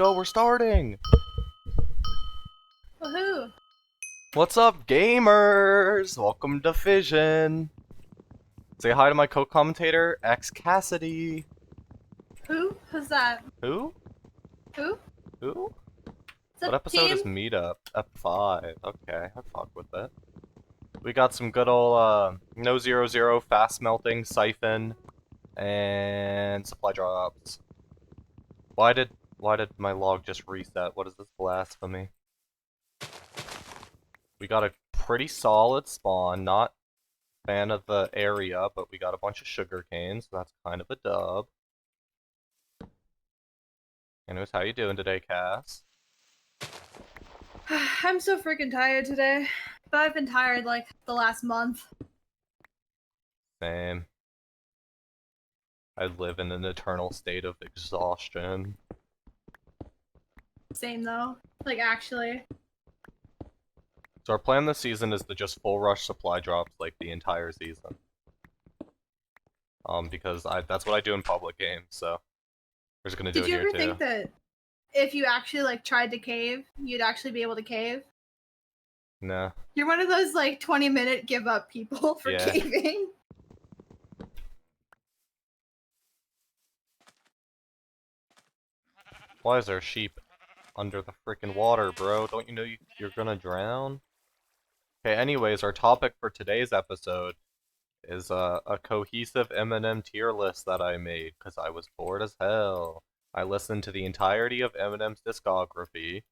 go, we're starting! Woohoo! What's up, gamers? Welcome to Fission. Say hi to my co-commentator, X Cassidy. Who? Who's that? Who? Who? Who? Is What that episode team? is Meetup? Ep5. Okay, I fuck with it. We got some good old, no 0-0, fast melting, siphon, and supply drops. Why did my log just reset? What is this blasphemy? We got a pretty solid spawn, not fan of the area, but we got a bunch of sugar canes, so that's kind of a dub. Anyways, how you doing today, Cass? I'm so freaking tired today. But I've been tired like the last month. Same. I live in an eternal state of exhaustion. Same though. Like actually. So our plan this season is to just full rush supply drops like the entire season. Because that's what I do in public games, so we're just gonna do Did it you here ever too. think that if you actually like tried to cave, you'd actually be able to cave? Nah. You're one of those like 20-minute give up people for Yeah. caving. Why is there sheep under the freaking water, bro? Don't you know you're gonna drown? Okay, anyways, our topic for today's episode is a cohesive Eminem tier list that I made because I was bored as hell. I listened to the entirety of Eminem's discography,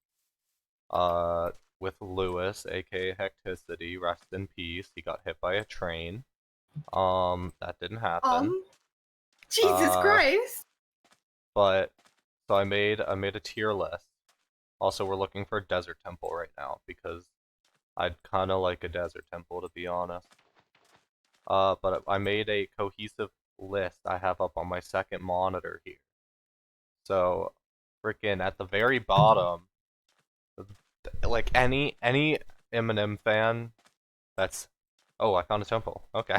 with Lewis, aka Hecticity, rest in peace. He got hit by a train. That didn't happen. Jesus Christ. But so I made a tier list. Also, we're looking for a desert temple right now because I'd kind of like a desert temple, to be honest. But I made a cohesive list I have up on my second monitor here. So, freaking at the very bottom, like any Eminem fan that's... Oh, I found a temple. Okay.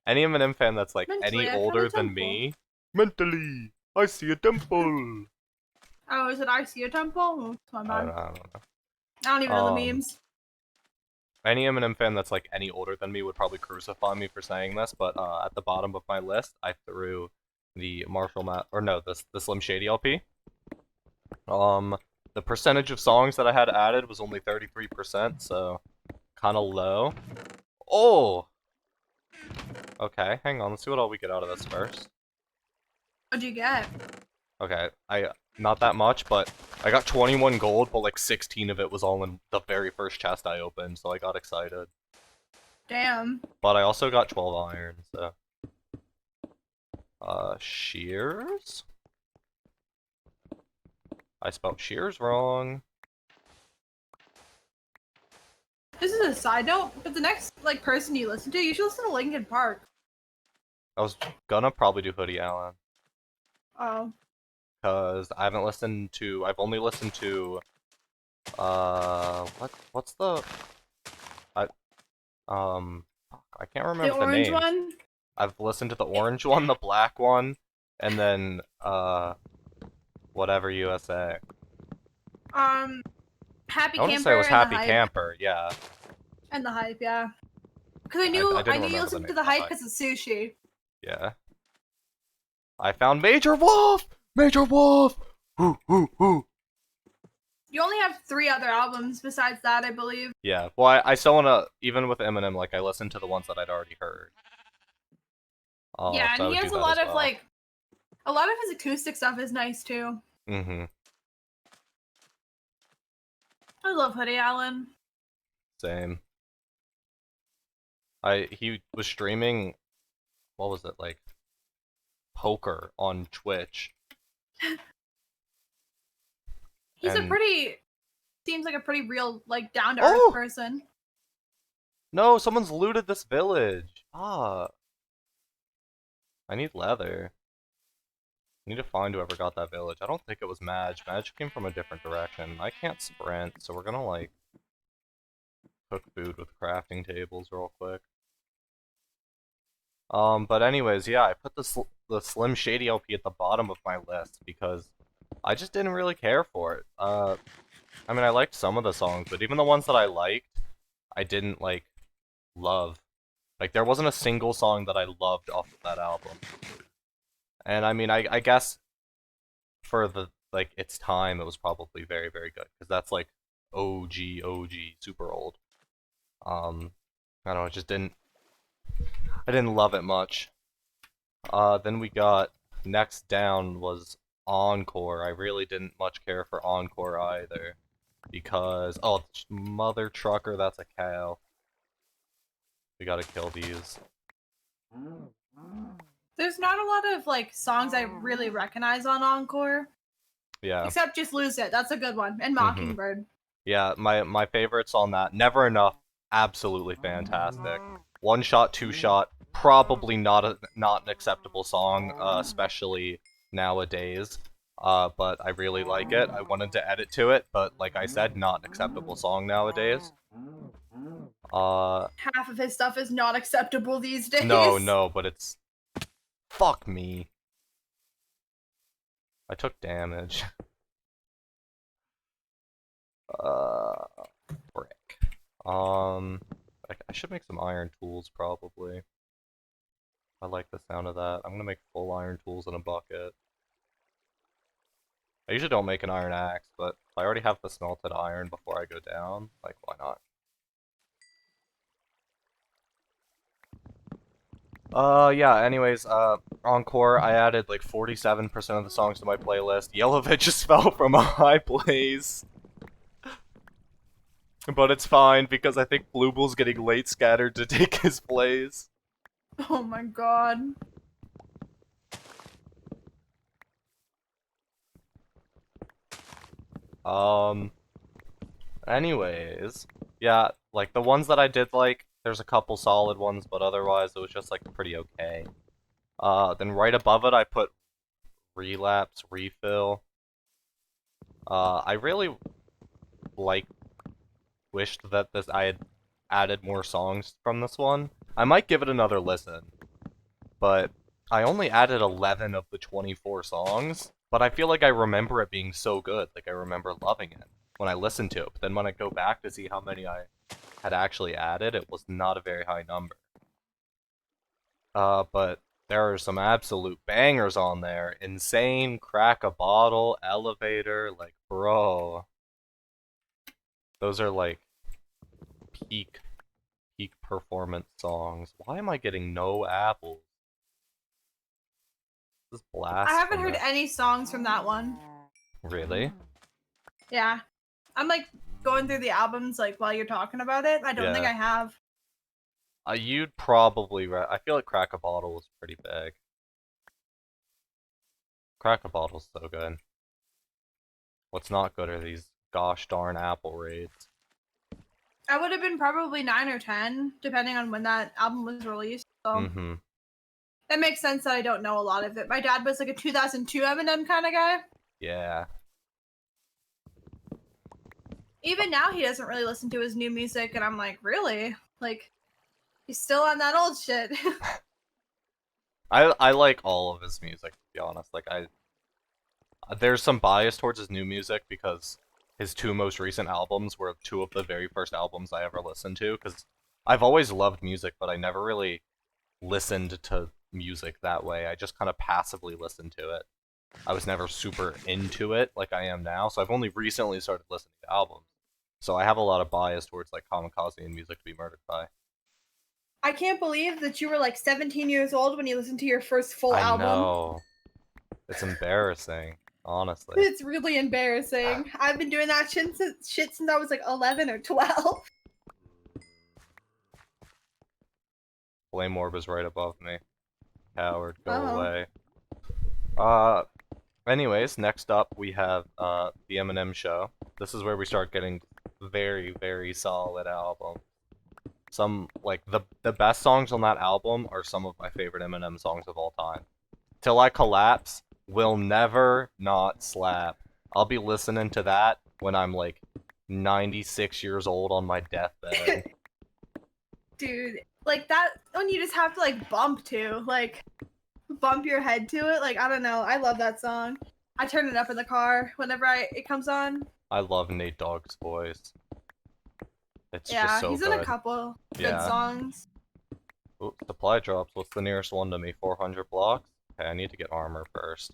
Any Eminem fan that's like Mentally, any I found a older than temple. me... Mentally, I see a temple! Oh, is it I see a temple? Oh, it's my I bad. don't know. I don't even know the memes. Any Eminem fan that's like any older than me would probably crucify me for saying this, but at the bottom of my list, I threw the the Slim Shady LP. The percentage of songs that I had added was only 33%, so kind of low. Oh! Okay, hang on, let's see what all we get out of this first. What'd you get? Okay, not that much, but I got 21 gold, but like 16 of it was all in the very first chest I opened, so I got excited. Damn. But I also got 12 iron, so... Shears? I spelled shears wrong. This is a side note, but the next like person you listen to, you should listen to Linkin Park. I was gonna probably do Hoodie Allen. Oh. Because I've only listened to, what's the... I can't remember The the orange names. one? I've listened to the orange one, the black one, and then, whatever USA. Happy I want to say it Camper was and the Happy Hype. Camper, yeah. And the Hype, yeah. Because I I knew didn't you remember the listened name to of the the Hype Hype. because of sushi. Yeah. I found Major Wolf! Major Wolf! Whoo, whoo, whoo. You only have 3 other albums besides that, I believe. Yeah, well, I still wanna, even with Eminem, like, I listened to the ones that I'd already heard. Yeah, So I and he would has do a that lot as of well. like, a lot of his acoustic stuff is nice too. Mm-hmm. I love Hoodie Allen. Same. He was streaming, what was it, like, poker on Twitch. He's And... seems like a pretty real, like, down-to-earth person. No, someone's looted this village. Ah. I need leather. I need to find whoever got that village. I don't think it was Madge. Madge came from a different direction. I can't sprint, so we're gonna, like, cook food with crafting tables real quick. But anyways, yeah, I put the Slim Shady LP at the bottom of my list because I just didn't really care for it. I mean, I liked some of the songs, but even the ones that I liked, I didn't like love. Like, there wasn't a single song that I loved off of that album. And I mean, I guess for the like its time, it was probably very, very good because that's like OG, super old. Um, I don't know, it just didn't. I didn't love it much. Then we got next down was Encore. I really didn't much care for Encore either because mother trucker, that's a cow. We gotta kill these. There's not a lot of like songs I really recognize on Encore, Yeah. except Just Lose It. That's a good one. And Mhm. Mockingbird. Yeah, my favorites on that. Never Enough, absolutely fantastic. One Shot, Two Shot, probably not an acceptable song, especially nowadays. But I really like it. I wanted to edit to it, but like I said, not an acceptable song nowadays. Uh, Half of his stuff is not acceptable these no, days. no, but it's fuck me. I took damage. Uh, Frick. I should make some iron tools probably. I like the sound of that. I'm gonna make full iron tools in a bucket. I usually don't make an iron axe, but if I already have the smelted iron before I go down, like, why not? Yeah, anyways, Encore, I added like 47% of the songs to my playlist. Yellowvid just fell from a high place. But it's fine, because I think Bluebull's getting late scattered to take his place. Oh my god. Um, Anyways, yeah, like the ones that I did like, there's a couple solid ones, but otherwise it was just like pretty okay. Then right above it I put Relapse, Refill. I really like wished that this I had added more songs from this one. I might give it another listen, but I only added 11 of the 24 songs, but I feel like I remember it being so good, like I remember loving it when I listened to it. But then when I go back to see how many I had actually added, it was not a very high number. But there are some absolute bangers on there. Insane, Crack a Bottle, Elevator, like, bro. Those are like peak, peak performance songs. Why am I getting no apples? This is I haven't heard blasphemous. any songs from that one. Really? Yeah. I'm like going through the albums like while you're talking about it. I don't think Yeah. I have. You'd probably. I feel like Crack a Bottle was pretty big. Crack a Bottle's so good. What's not good are these gosh darn apple raids. I would have been probably 9 or 10, depending on when that album was released. So Mm-hmm. it makes sense that I don't know a lot of it. My dad was like a 2002 Eminem kind of guy. Yeah. Even now, he doesn't really listen to his new music, and I'm like, really? Like, he's still on that old shit. I like all of his music, to be honest. Like, there's some bias towards his new music because his two most recent albums were two of the very first albums I ever listened to. Because I've always loved music, but I never really listened to music that way. I just kind of passively listened to it. I was never super into it like I am now, so I've only recently started listening to albums. So I have a lot of bias towards like Kamikaze and Music to Be Murdered By. I can't believe that you were like 17 years old when you listened to your first full I album. know. It's embarrassing, honestly. It's really embarrassing. I've been doing that shit since I was like 11 or 12. Flame Orb is right above me. Coward, go Oh. away. Uh, Anyways, next up we have the Eminem Show. This is where we start getting very, very solid album. Some like the best songs on that album are some of my favorite Eminem songs of all time. Till I Collapse will never not slap. I'll be listening to that when I'm like 96 years old on my deathbed. Dude, like that one you just have to like bump to, like bump your head to it. Like, I don't know. I love that song. I turn it up in the car whenever it comes on. I love Nate Dogg's voice. It's just Yeah, so he's in a good. couple good Yeah. songs. Ooh, supply drops. What's the nearest one to me? 400 blocks? Okay, I need to get armor first.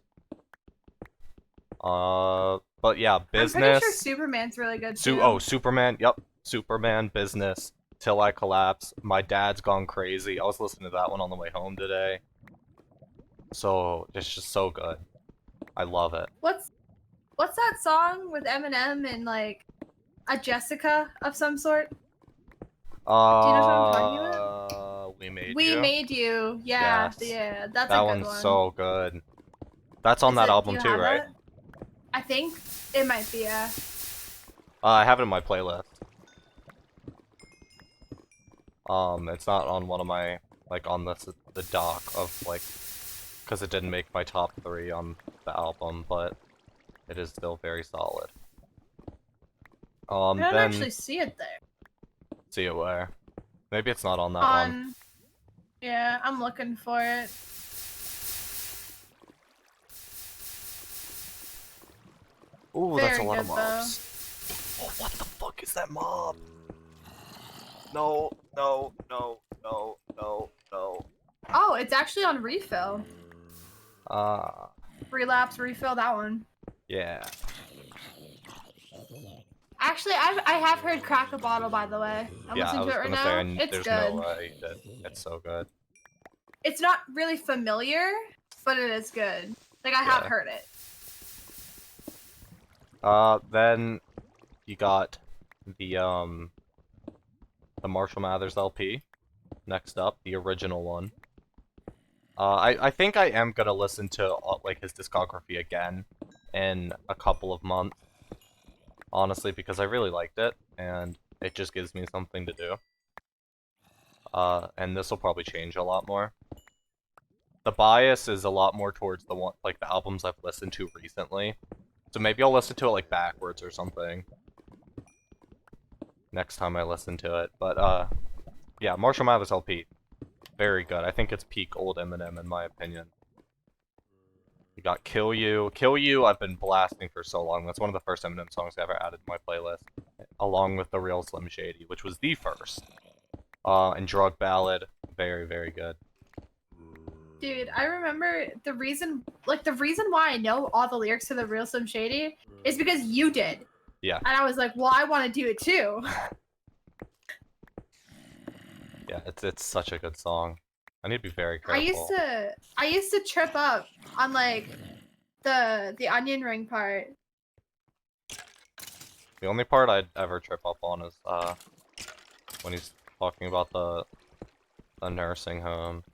But yeah, I'm pretty sure business. Superman's really good too. Oh, Superman. Yep. Superman, business. Till I Collapse. My Dad's Gone Crazy. I was listening to that one on the way home today. So, it's just so good. I love it. What's that song with Eminem and like a Jessica of some sort? Do you know what I'm talking about? We Made We You? Made You. Yeah, Yes. yeah, that's That a good one's one. so good. That's on Is that it? Do album you too, have right? that? I think it might be. I have it in my playlist. It's not on one of my, like, on the dock of, like, because it didn't make my top 3 on the album, but it is still very solid. I don't Then, actually see it there. see it where? Maybe it's not on that one. Yeah, I'm looking for it. Ooh, that's a Very lot of good though. mobs. Oh, what the fuck is that mob? No, no, no, no, no, no. Oh, it's actually on refill. Ah, Relapse, refill that one. yeah. Actually, I have heard Crack a Bottle, by the way. I'm Yeah, I listening to was it right gonna say, now. It's there's no good. way that it's so good. It's not really familiar, but it is good. Like, I have Yeah. heard it. Then you got the Marshall Mathers LP. Next up, the original one. I think I am gonna listen to like his discography again in a couple of months, honestly, because I really liked it and it just gives me something to do. And this will probably change a lot more. The bias is a lot more towards the one, like the albums I've listened to recently. So maybe I'll listen to it like backwards or something next time I listen to it. But yeah, Marshall Mathers LP, very good. I think it's peak old Eminem in my opinion. You got Kill You. Kill You I've been blasting for so long. That's one of the first Eminem songs I ever added to my playlist. Along with The Real Slim Shady, which was the first. And Drug Ballad, very, very good. Dude, I remember the reason why I know all the lyrics to The Real Slim Shady is because you did. Yeah. And I was like, well, I want to do it too. Yeah, it's such a good song. I need to be very careful. I used to trip up on like the onion ring part. The only part I'd ever trip up on is when he's talking about the nursing home.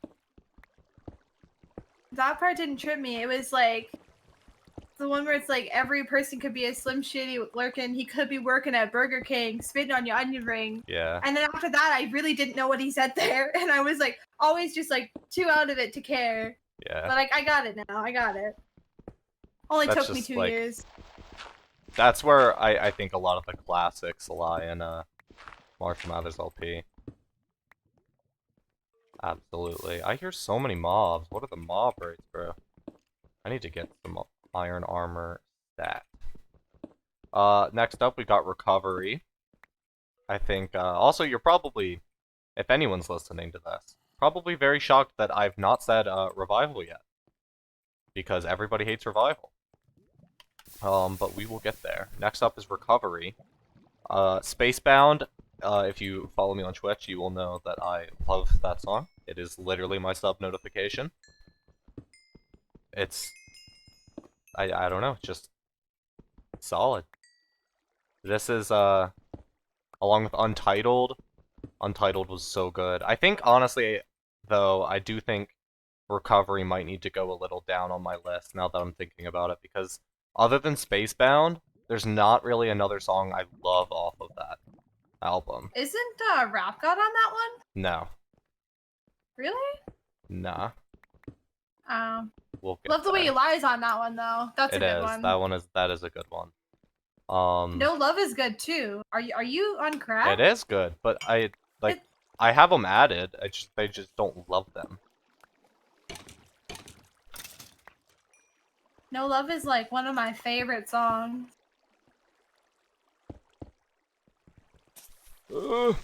That part didn't trip me. It was like the one where it's like every person could be a Slim Shady lurking. He could be working at Burger King, spitting on your onion ring. Yeah. And then after that, I really didn't know what he said there, and I was like always just like too out of it to care. Yeah. But like I got it now. I got it. Only That's took me just, 2 like, years. That's where I think a lot of the classics lie in Marshall Mathers LP. Absolutely. I hear so many mobs. What are the mob rates, bro? I need to get some iron armor stat. Next up we got Recovery. I think, also you're probably, if anyone's listening to this, probably very shocked that I've not said, Revival yet. Because everybody hates Revival. But we will get there. Next up is Recovery. Spacebound, if you follow me on Twitch, you will know that I love that song. It is literally my sub notification. It's, I don't know, just solid. This is, along with Untitled. Untitled was so good. I think, honestly, though, I do think Recovery might need to go a little down on my list now that I'm thinking about it, because other than Spacebound, there's not really another song I love off of that album. Isn't Rap God on that one? No. Really? Nah. We'll get Love the Way there. You Lie is on that one though. That's a good one. That is a good one. No Love is good too. Are you on crack? It is good, but I have them added. They just don't love them. No Love is like one of my favorite songs. Ugh.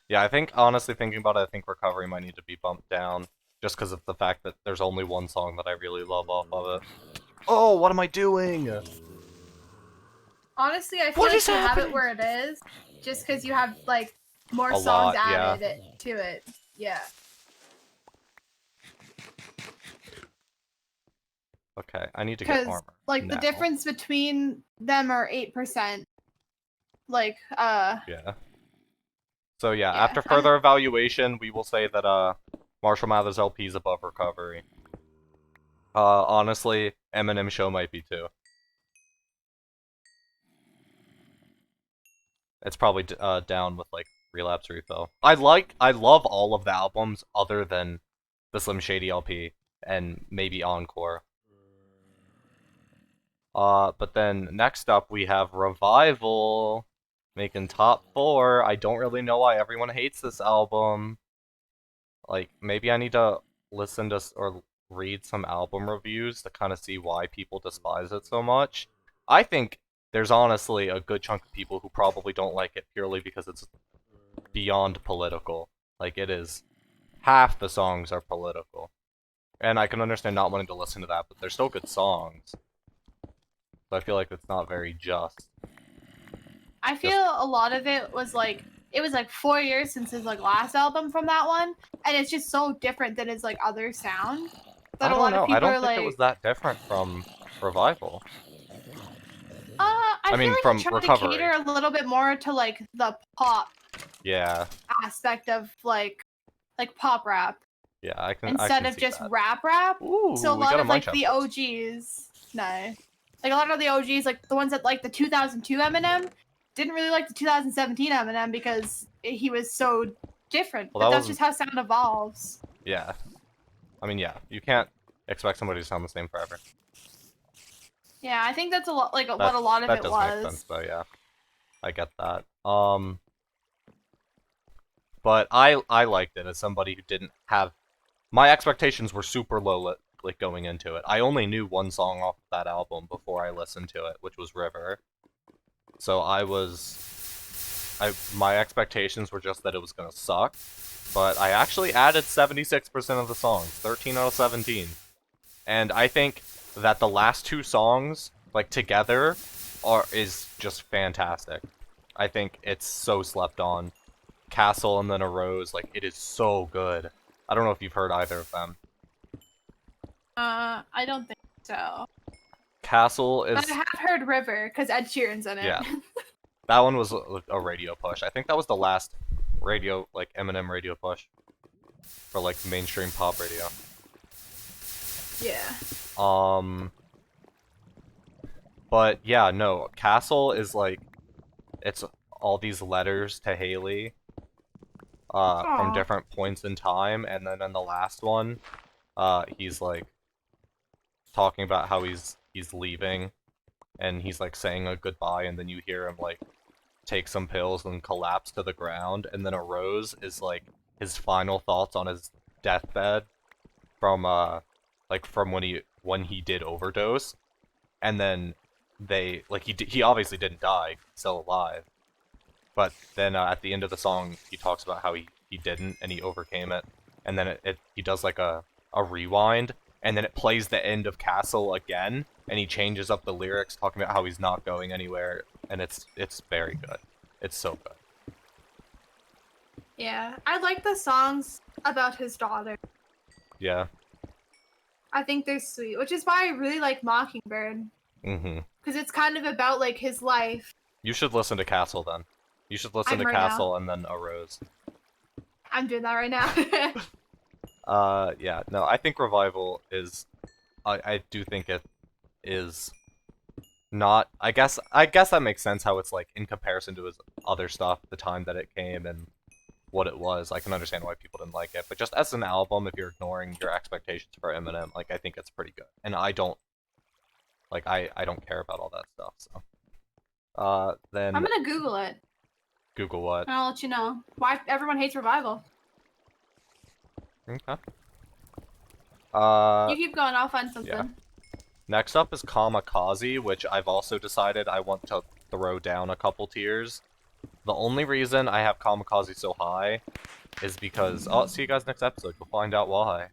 Yeah, I think, honestly, thinking about it, I think Recovery might need to be bumped down. Just because of the fact that there's only one song that I really love off of it. Oh, what am I doing? Honestly, I feel What is like you have it happening? where it is, just because you have like more A songs lot, yeah. added to it. Yeah. Okay, I need to get Because armor. like the Now. difference between them are 8%. Like Yeah. So yeah, yeah. after further evaluation, we will say that Marshall Mathers LP is above Recovery. Honestly, Eminem Show might be too. It's probably down with like Relapse Refill. I love all of the albums other than the Slim Shady LP and maybe Encore. But then next up we have Revival making top 4. I don't really know why everyone hates this album. Like, maybe I need to listen to or read some album reviews to kind of see why people despise it so much. I think there's honestly a good chunk of people who probably don't like it purely because it's beyond political. Like, it is. Half the songs are political. And I can understand not wanting to listen to that, but they're still good songs. So I feel like it's not very just. I Just, feel a lot of it was like 4 years since his like last album from that one, and it's just so different than his like other sound that I a don't lot of know. I people don't are think it was like, that different from Revival. I I feel mean, like he from tried to cater Recovery. a little bit more to like the pop Yeah. aspect of like pop rap Yeah, I instead can of see just that. rap. So Ooh, a we lot got a of Munch like the outpost. OGs, no, like a lot of the OGs, like the ones that like the 2002 Eminem, didn't really like the 2017 Eminem because he was so different. Well, But that that's was just how sound evolves. yeah. I mean, yeah. You can't expect somebody to sound the same forever. Yeah, I think that's a lot like what That a lot of that it does make sense, was. though. Yeah, I get that. But I liked it as somebody who didn't have my expectations were super low like going into it. I only knew one song off of that album before I listened to it, which was River. So I my expectations were just that it was gonna suck. But I actually added 76% of the songs, 13 out of 17. And I think that the last two songs, like together, is just fantastic. I think it's so slept on. Castle and then a Rose, like it is so good. I don't know if you've heard either of them. I don't think so. Castle But I is have heard River because Ed Sheeran's in it. yeah, that one was a radio push. I think that was the last radio like Eminem radio push for like mainstream pop radio. Yeah. Um, but yeah, no, Castle is like it's all these letters to Haley from Aw. different points in time, and then in the last one, he's like talking about how he's leaving, and he's like saying a goodbye, and then you hear him like take some pills and collapse to the ground, and then a rose is like his final thoughts on his deathbed from like from when he did overdose, and then they like he obviously didn't die, he's still alive. But then at the end of the song, he talks about how he didn't and he overcame it. And then he does like a rewind, and then it plays the end of Castle again, and he changes up the lyrics, talking about how he's not going anywhere, and it's very good. It's so good. Yeah. I like the songs about his daughter. Yeah. I think they're sweet, which is why I really like Mockingbird. Mm-hmm. Because it's kind of about like his life. You should listen to Castle then. You should listen I'm to right now. Castle and then A Rose. I'm doing that right now. Yeah. No, I think Revival is. I do think it is not. I guess that makes sense how it's like in comparison to his other stuff, the time that it came and what it was. I can understand why people didn't like it, but just as an album, if you're ignoring your expectations for Eminem, like I think it's pretty good. And I don't like I don't care about all that stuff. So, I'm then gonna Google it. Google what? And I'll let you know why everyone hates Revival. Okay. You keep going, I'll find Yeah. something. Next up is Kamikaze, which I've also decided I want to throw down a couple tiers. The only reason I have Kamikaze so high is because... Oh, see you guys next episode. You'll find out why.